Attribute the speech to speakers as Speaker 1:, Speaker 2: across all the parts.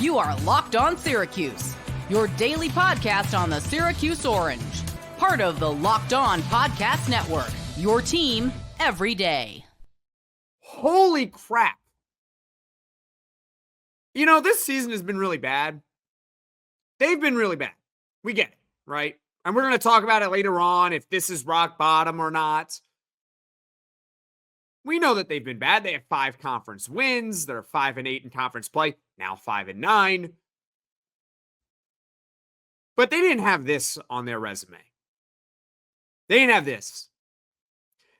Speaker 1: You are Locked On Syracuse, your daily podcast on the Syracuse Orange. Part of the Locked On Podcast Network, your team every day.
Speaker 2: Holy crap. You know, this season has been really bad. They've been really bad. We get it, right? And we're going to talk about it later on, if this is rock bottom or not. We know that they've been bad. They have 5 conference wins. They're 5-8 in conference play. Now 5-9. But they didn't have this on their resume. They didn't have this.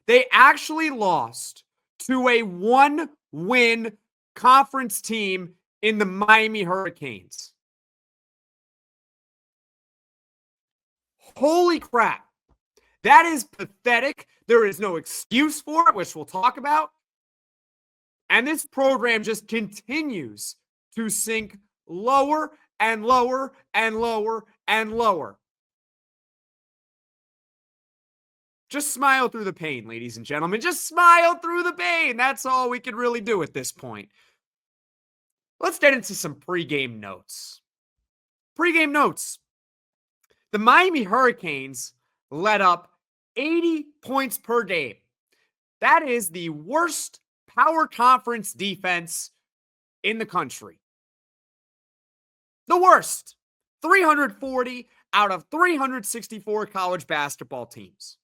Speaker 2: They actually lost to a 1-win conference team in the Miami Hurricanes. Holy crap. That is pathetic. There is no excuse for it, which we'll talk about. And this program just continues to sink lower and lower and lower and lower. Just smile through the pain, ladies and gentlemen. Just smile through the pain. That's all we can really do at this point. Let's get into some pregame notes. Pregame notes. The Miami Hurricanes let up 80 points per game. That is the worst power conference defense in the country. The worst. 340 out of 364 college basketball teams.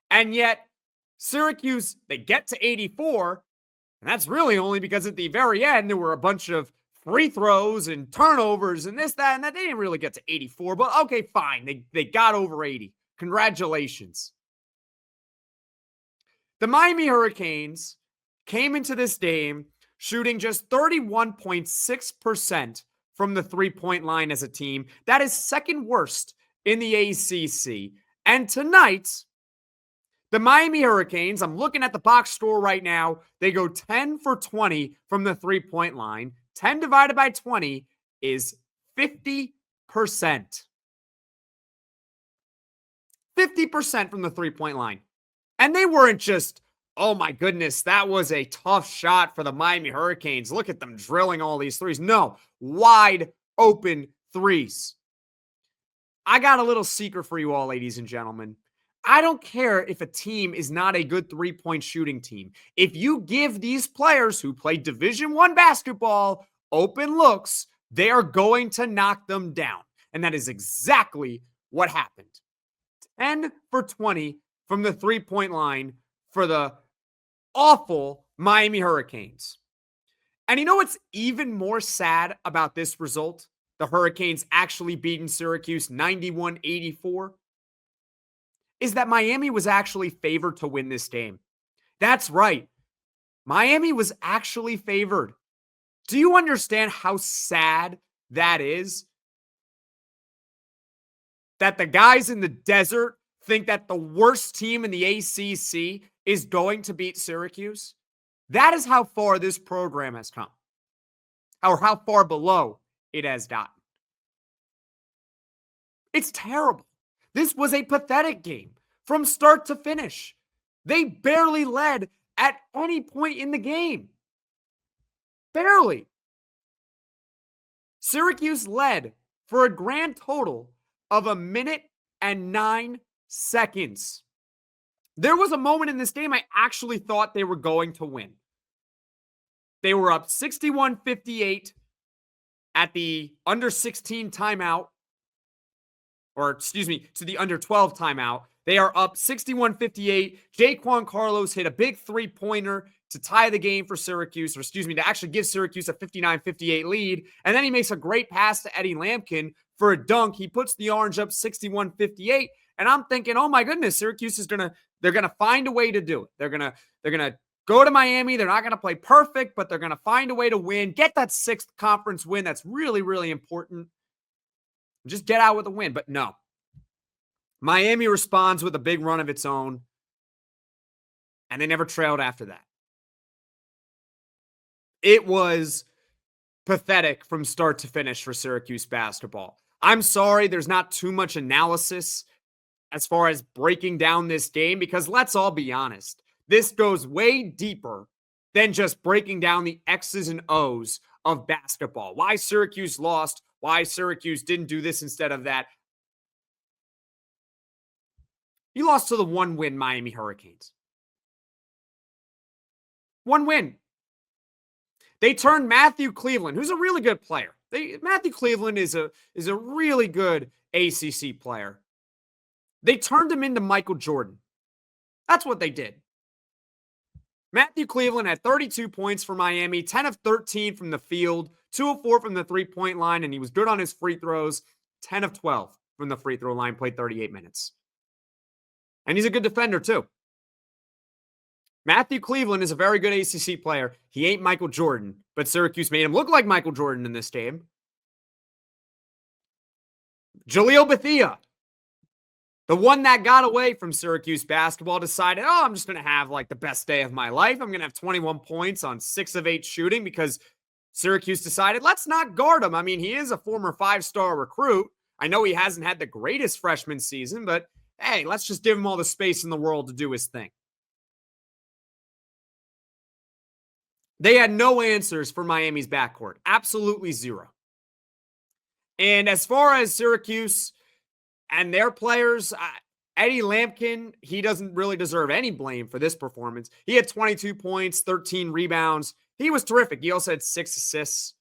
Speaker 2: And yet, Syracuse, they get to 84, and that's really only because at the very end, there were a bunch of free throws and turnovers and this, that, and that. They didn't really get to 84, but okay, fine. They got over 80. Congratulations. The Miami Hurricanes came into this game shooting just 31.6% from the three-point line as a team. That is second worst in the ACC. And tonight, the Miami Hurricanes, I'm looking at the box score right now, they go 10 for 20 from the three-point line. 10 divided by 20 is 50%. 50% from the three-point line. And they weren't just, oh my goodness, that was a tough shot for the Miami Hurricanes. Look at them drilling all these threes. No, wide open threes. I got a little secret for you all, ladies and gentlemen. I don't care if a team is not a good three-point shooting team. If you give these players who play Division I basketball open looks, they are going to knock them down. And that is exactly what happened. 10 for 20 from the three-point line for the awful Miami Hurricanes. And you know what's even more sad about this result? The Hurricanes actually beating Syracuse 91-84? Is that Miami was actually favored to win this game. That's right. Miami was actually favored. Do you understand how sad that is? That the guys in the desert think that the worst team in the ACC is going to beat Syracuse? That is how far this program has come. Or how far below it has gotten. It's terrible. This was a pathetic game from start to finish. They barely led at any point in the game. Barely. Syracuse led for a grand total of 1 minute and 9 seconds. There was a moment in this game I actually thought they were going to win. They were up 61-58 at the under 16 timeout. Or, excuse me, to the under 12 timeout. They are up 61-58. Jaquan Carlos hit a big three-pointer to tie the game for Syracuse, or excuse me, to actually give Syracuse a 59-58 lead. And then he makes a great pass to Eddie Lampkin for a dunk. He puts the Orange up 61-58. And I'm thinking, oh my goodness, Syracuse is they're gonna find a way to do it. They're gonna go to Miami. They're not gonna play perfect, but they're gonna find a way to win, get that 6th conference win. That's really, really important. Just get out with a win. But no. Miami responds with a big run of its own, and they never trailed after that. It was pathetic from start to finish for Syracuse basketball. I'm sorry there's not too much analysis as far as breaking down this game, because let's all be honest, this goes way deeper than just breaking down the X's and O's of basketball. Why Syracuse lost, why Syracuse didn't do this instead of that. You lost to the 1-win Miami Hurricanes. 1 win. They turned Matthew Cleveland, who's a really good player. Matthew Cleveland is a really good ACC player. They turned him into Michael Jordan. That's what they did. Matthew Cleveland had 32 points for Miami, 10 of 13 from the field, 2 of 4 from the three-point line, and he was good on his free throws, 10 of 12 from the free throw line, played 38 minutes. And he's a good defender, too. Matthew Cleveland is a very good ACC player. He ain't Michael Jordan, but Syracuse made him look like Michael Jordan in this game. Jalil Bethea, the one that got away from Syracuse basketball, decided, I'm just going to have like the best day of my life. I'm going to have 21 points on 6 of 8 shooting because Syracuse decided, let's not guard him. I mean, he is a former 5-star recruit. I know he hasn't had the greatest freshman season, but hey, let's just give him all the space in the world to do his thing. They had no answers for Miami's backcourt. Absolutely zero. And as far as Syracuse and their players, Eddie Lampkin, he doesn't really deserve any blame for this performance. He had 22 points, 13 rebounds. He was terrific. He also had 6 assists.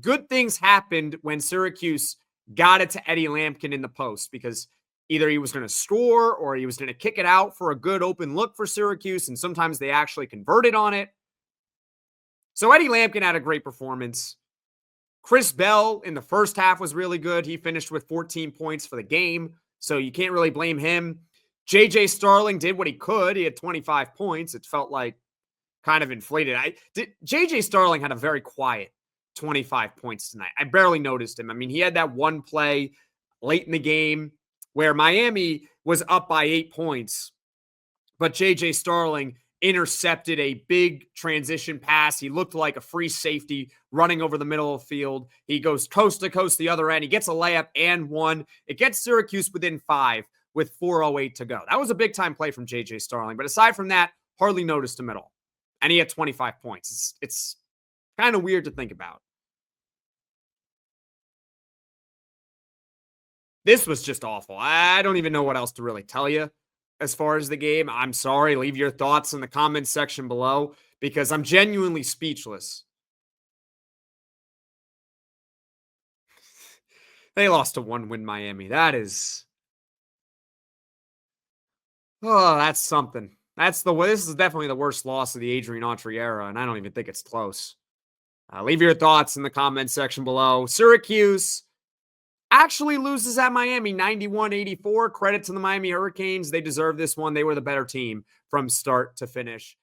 Speaker 2: Good things happened when Syracuse got it to Eddie Lampkin in the post because either he was going to score or he was going to kick it out for a good open look for Syracuse, and sometimes they actually converted on it. So Eddie Lampkin had a great performance. Chris Bell in the first half was really good. He finished with 14 points for the game, so you can't really blame him. J.J. Starling did what he could. He had 25 points. It felt like kind of inflated. J.J. Starling had a very quiet 25 points tonight. I barely noticed him. I mean, he had that one play late in the game where Miami was up by 8 points, but J.J. Starling intercepted a big transition pass. He looked like a free safety running over the middle of the field. He goes coast to coast the other end. He gets a layup and one. It gets Syracuse within 5 with 4:08 to go. That was a big-time play from J.J. Starling. But aside from that, hardly noticed him at all. And he had 25 points. It's kind of weird to think about. This was just awful. I don't even know what else to really tell you. As far as the game, I'm sorry. Leave your thoughts in the comments section below because I'm genuinely speechless. They lost to 1-win Miami. That's something. This is definitely the worst loss of the Adrian Autry era, and I don't even think it's close. Leave your thoughts in the comments section below. Syracuse actually loses at Miami 91-84. Credit to the Miami Hurricanes. They deserve this one. They were the better team from start to finish.